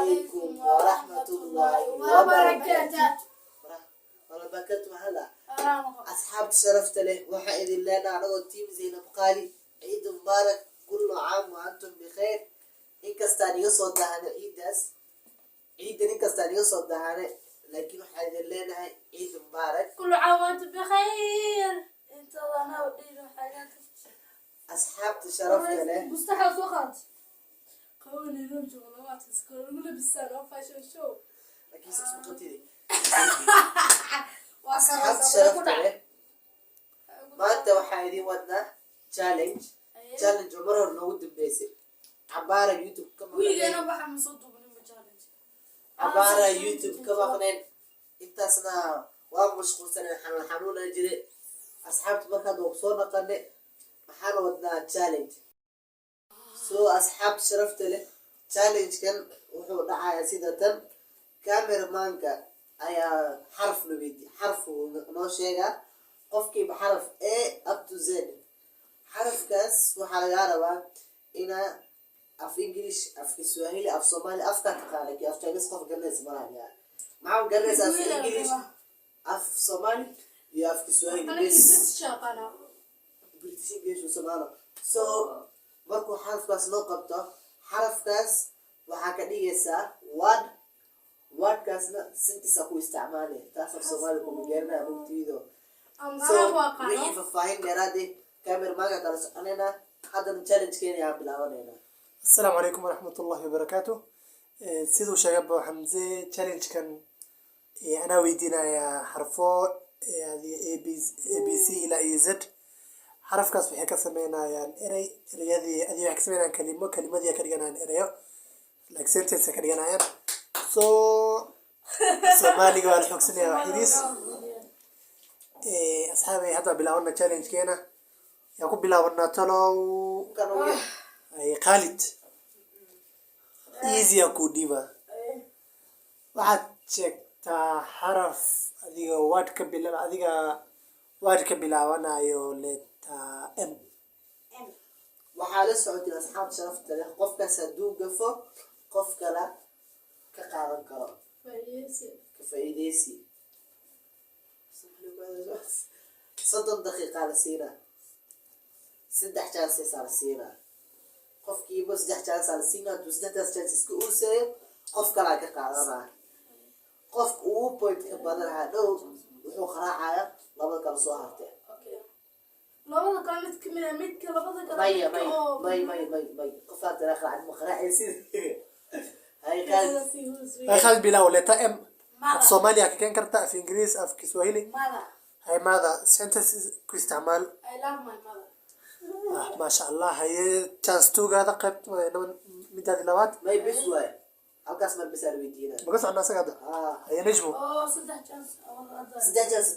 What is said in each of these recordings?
عليكم ورحمة الله وبركاته. وبركاته هلا أصحاب شرفت له وحيد الله نعرض تيم زينب قالي عيد مبارك كل عام وأنتم بخير. إن كستان يصد هذا عيد إن كستان يصد هذا لكن وحيد الله نهاي عيد مبارك كل عام وأنتم بخير. أنت أنا ودينا حاجات أصحاب شرفت له مستحيل فقط قولي لهم شغلات تذكرون بالسنة فاشن شو لكن اسمه قتيلي أصحاب شرفت له ما أنت وحيدي ودنا challenge عمره نود بيسي عبارة يوتيوب كما ويجينا بحر مصدق من challenge عبارة يوتيوب كما قلنا انت سنا ومشغول سنة حنونا جري أصحاب مركز وبصورنا قلنا محل ودنا challenge أصحاب شرفت له challenge كان وحو دعاية سيدة كاميرا مانكا أي حرف نبيدي حرف نوشيغا قفكي بحرف A up to Z حرف كاس وحال غاربا إنا أف إنجليش أف كسواهيلي أف صومالي أف كاتقالك أف تاقس قف قرنس مران يعني معاهم قرنس أف إنجليش أف صومالي يا أف كسواهيلي بس بريتش إنجليش وصومالي markuu xarafkaas loo qabto xarafkaas waxaa ka dhigaysaa wordkaasna sentisa ku isticmaali taas af soomaali kuma geerinaa mugtiido wixii faahfaahin dheeraade kaamir maaga kala soconayna haddana challengekeena aan bilaabanayna. السلام عليكم ورحمة الله وبركاته. سيدو شباب وحمزة challenge كان أنا ويدينا يا حرفو هذه ABC إلى EZ حرف كاس في حكا سمينا يعني إري هذه حكا سمينا كلمة دي كريانا إريو like sentence كريانا يعني سومالي قال حكا سنيا وحيديس أصحابي حتى بلاونا challenge كينا يقول بلاونا تلو خالد easy أكو ديما واحد شكتا حرف أديك واد كبلاونا يولد M waxaa la socotay asxaab sharafta leh qofkaas hadduu gafo qof kale ka qaadan karo ka faa'iideysi 30 daqiiqa la siinaa 3 chance la siinaa qofkiiba 3 chance la siinaa 3 chance iska uusayo qof kale ka qaadanaa qofka uu point ka badan hadhow wuxuu qaraacayaa laba kala soo hartay labada kale mid ka labada kale may qofka daraqa aan maqraacaysid هاي خالد بلاو لتا M في صوماليا كان كرتا في إنجليز أو في كسواهيلي هاي ماذا سنتس كاستعمال I love my mother ما شاء الله هاي chance 2 هذا قبت من هذه اللوات ما يبسوا halkaas mar bas arweydiina بقص عنا سقطة هي نجمو saddex chance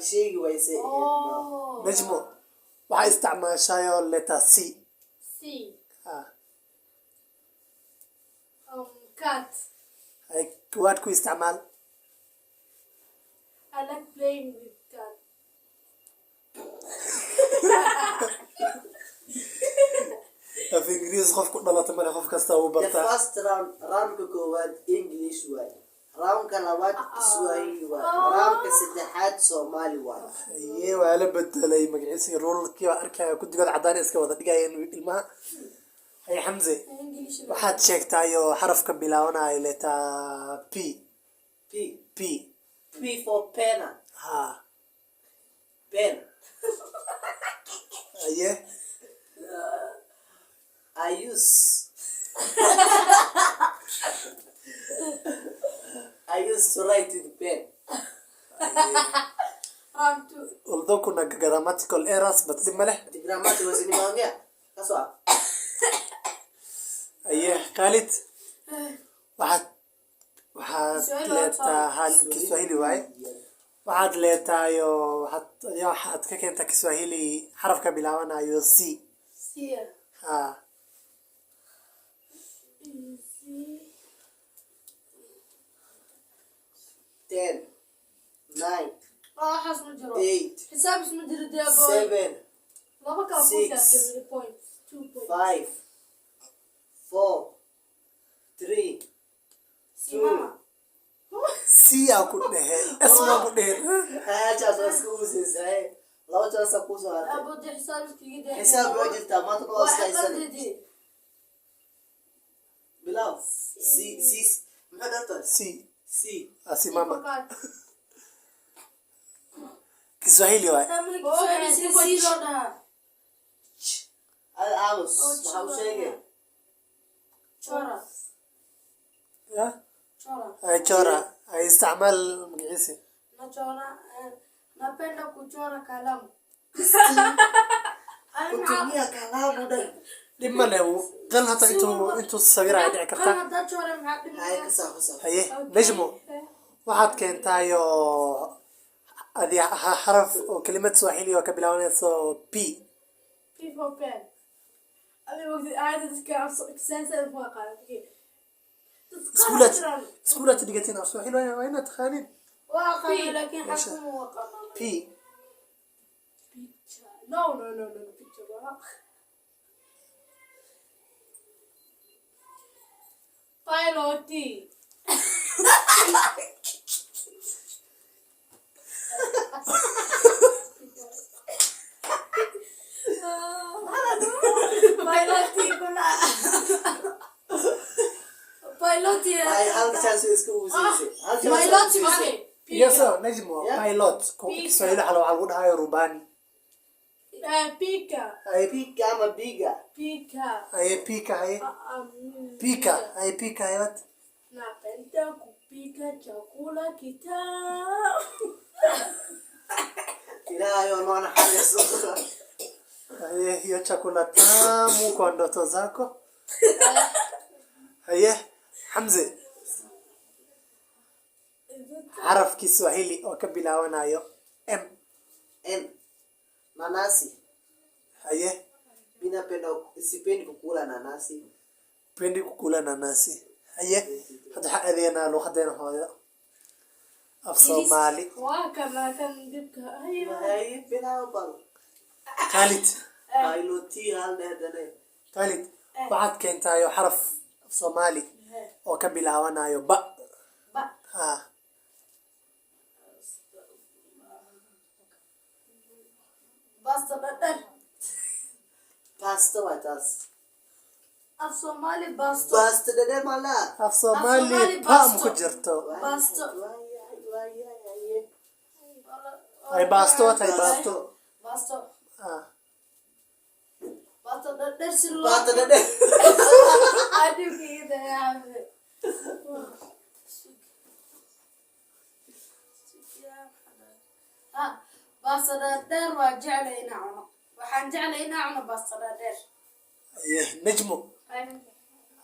sheegi wayse نجمو waxay isticmaashayo letter C cat ay word ku isticmaal I like playing with cat af ingiriis qof ku dhalata male qof kasta uu the bartaa first roundka koowaad English waay roundka labaad Swahili waay roundka saddexaad Somali waay iye waa la bedelay magaciisa rulkii arkaya ku digad cadaan iska wada dhigayeen ilmaha ay Hamze waxaad sheegtaayo xarafka bilaawanayo letter P for pen pen aye I use to write with pen although kuna grammatical errors but male grammatical sinimangya kasoo aye Khalid waxaad leedahay hal Kiswahili waay waxaad leedahay waxaad ka keenta Kiswahili xarafka bilaawanayo C 10 9 8 حساب اسمه جرد يا 7 لما كان فوق point 2 point 5 4 3 aku deh asma aku deh hajaas waa iska uusaysaay laba jeer kusoo hartay أبو دي حسابك كده xisaab baa jirtaa maanta waa iska haysanay وحبتي bilaw si maxaa dhantahay si si asimama Kiswahili waay ada aamus maxaa u sheegay ya ay chora ay isticmaal magaciisa napenda kuchora kalamu kutumia kalamu dhan dhib ma leh qal hata intuu sawiraya dhici karta hay kasaa haye najmo waxaad keentaayo adi xaraf oo kelimad Swahili oo ka bilaabanayso p people pen أنا وقت عادة تذكر سنة فوق iskuulaad dhigateen af Swahili waa inaad taqaaniin واقع لكن حكم واقع p no picture piloti piloti hay halka chance iska uusaysay piloti okay Yes, najmo pilot ko Kiswahili waxa lagu dhahayo rubani pika ay pika ama biga pika ay pika ay pika ay wat napenda kupika chakula kitamu ilaahay oo maana xariiso ay hiyo chakula tamu kwa ndoto zako haye Hamze xaraf Kiswahili oo ka bilaabanayo m nanasi haye sipendi kukula nanasi pendi kukula nanasi haye hada xadeena luqadeena hooyo af Soomaali وكما كان دبك hay bilaw bal Khalid piloti hal dheedane Khalid waxaad keentaayo xaraf af Soomaali oo ka bilaabanayo ba ha بس بدل pasta waa taas الصومالي باستو pasta dhadhe mala af Soomaali Soomaali pam basto. ku jirto باستو ay baasto ay baasto باستو ah باستو بدل سلو pasta dhadhe عادي كده يا عم ها باستو بدل وجعلنا عنا وحن جعلنا عنا باستو بدل ay najmo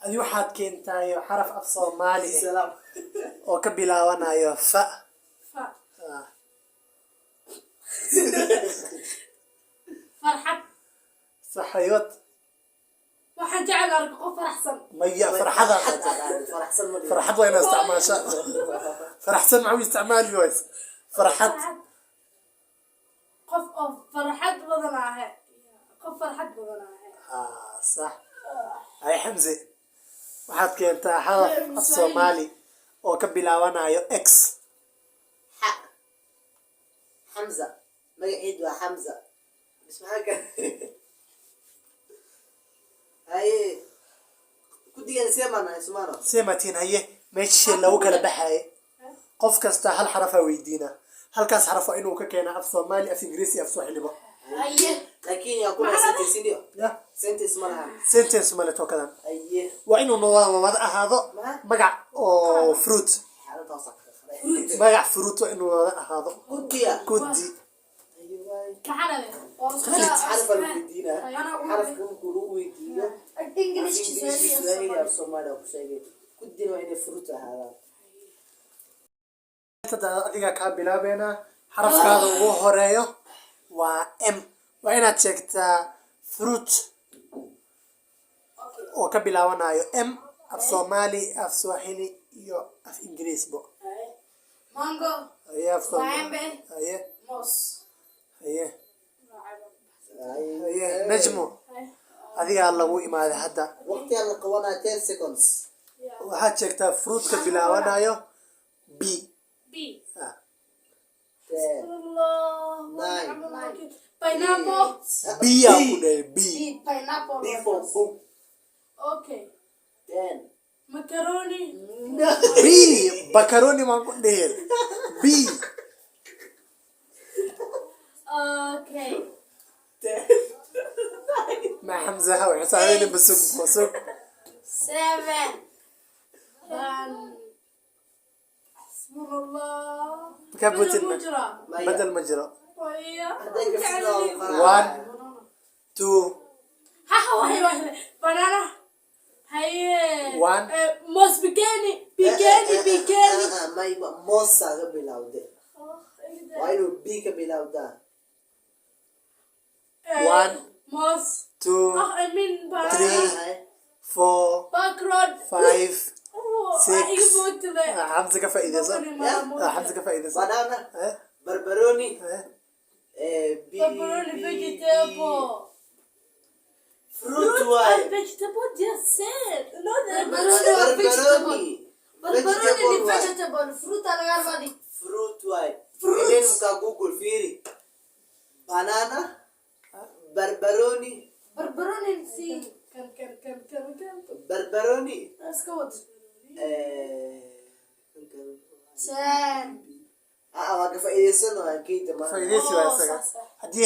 adi waxaad keentaayo xaraf af Soomaali salaam oo ka bilaabanayo fa ah فرحت saxayot وحن جعل أرقى فرحسن maya farxada faraxsan ma farxad waa inaad isticmaasha faraxsan maxuu isticmaali ways farxad قف فرحت بدناها قف فرحت بدناها ah sax ay Hamze waxaad keentaa xaraf af Soomaali oo ka bilaabanayo x حمزة magaciidu waa Hamza bismaaka haye kudigan seemana ismaano sematin haye meeshii lagu kala baxay qof kasta hal xaraf weydiina halkaas xaraf waa inuu ka keenaa af Soomaali af Ingiriisi af Swahili ba أيه laakiin yaa kuna sentence ndio ya sentence malaha sentence ma la tokadan aye waa inuu wada ahaado magac oo fruit xaalada sax magac fruit waa inuu wada ahaado kudiya kudi كحلة xaraf alweydiina xaraf kulu weydiiyo English Swahili af Soomaali ku sheegay kudina waa inay fruit ahaadaan tada adiga ka bilaabeena xarafkaada ugu horeeyo waa m waa inaad sheegtaa fruit oo ka bilaabanayo m af Soomaali af Swahili iyo af Ingiriis bo مانجو aye af Soomaali maembe aye موس aye aye najmo adiga lagu imaaday hadda waqti aan qabanaa 10 seconds waxaad sheegtaa fruit ka bilaabanayo b بي آه. 10 الله Nine. باينابل B aku deh B. B pineapple. B for book. اوكي 10 مكروني B macaroni ma aku deh B. اوكي 10 مع حمزة هاوي حسابين بسوق 7 حسبنا الله كبوت المجرى بدل مجرى وهي هذاك السلام 1 2 ها هي بنانا هي One. موس بيكاني ما يبقى موسى قبل أو ده وعينه بي قبل أو ده 1 موس 2 I mean Three. 4 باكرود 5 6 حمزة كفايدة صح؟ حمزة كفايدة صح؟ بنانا إيه؟ بربروني إيه؟ بي Pepperoni vegetable. فروت And واي vegetable just said. No, بربروني بربروني vegetable fruit الغربة دي. فروت واي إلين مكا جوجل فيري بنانا بربروني بربروني سي. كم. بربروني اسكوت. 10 واقف إيسون أكيد ما فايديسي waa isaga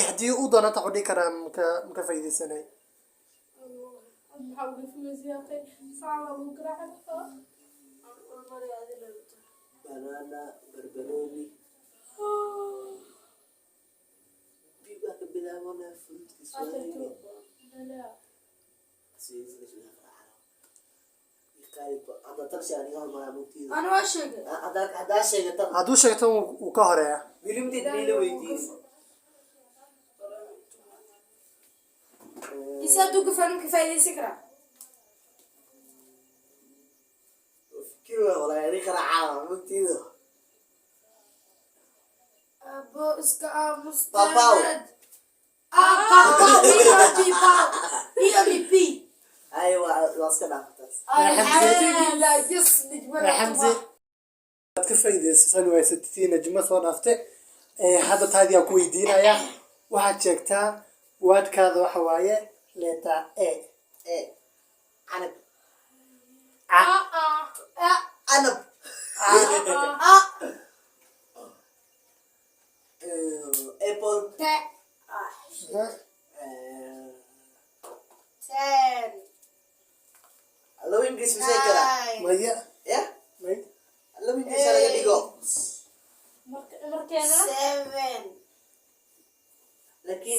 haddii uu doono ta xudhi karaa maka faa'iideysanay نحاول في زيادة صعبة وقرعة بنانا بربروني بيبقى كبلا وانا فروت كسواني لا سيزي ليش يقارب أنا ترشي أنا قال ما أبوتي أنا وشيء. هذا شيء تم hadduu sheegto wuu ka horeeya بيلم تدري ويدي يسادوك فانو كفاية سكرة. كيف والله يعني خرعة أبوتي أبو اسكا مستند. باباو. باباو هي اللي بي. أيوة لاسكنا الحمد لله يس نجمة. يا حمزة waad ka faa'iideysan waysatay najma soo dhaaftay hadda taadi ku weydiinaya waxaad sheegtaa waadkaada waxa waaye letter A عنب عنب. apple 10 لو إنجليز مسكرة maya يا may لو إنجليز أنا قاعد يقول مركنا 7 لكن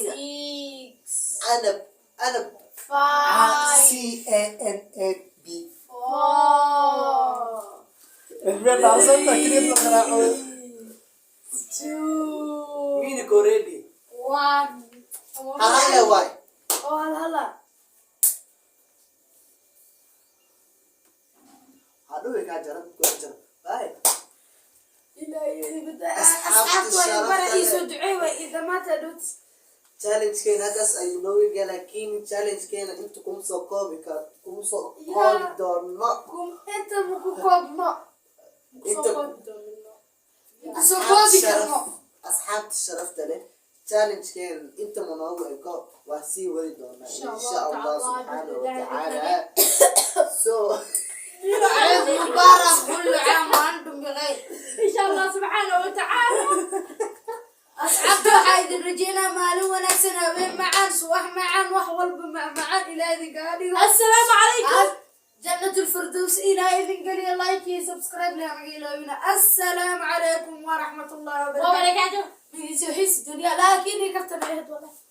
6 عنب 5 C A N A B 4 المين عصام تأكيد القراءة 2 مين كوريدي 1 هلا واي هلا هذا يكاد جرب كل باي أصحاب الشرف يسدعوا إذا ما تدوت challenge كين هذا أي نوعي لكن challenge كين أنتم سوكوبي كم سوكوبي دورنا كم أنت مكوكوبنا أنت سوكوبي كنا أصحاب الشرف تله challenge كين أنت منوعك واسي ولي دورنا إن شاء الله سبحانه وتعالى so عيد مبارك كل عام وأنتم بخير. إن شاء الله سبحانه وتعالى. أصحابته حيد الرجينا مالو ونكسنا بين معان صوح معان وحول معان إلى ذي قال السلام عليكم. جنة الفردوس إلى إذن قال لايك سبسكرايب لها السلام عليكم ورحمة الله وبركاته. وبركاته. من يسوي حس الدنيا لكن يكفت العهد والله.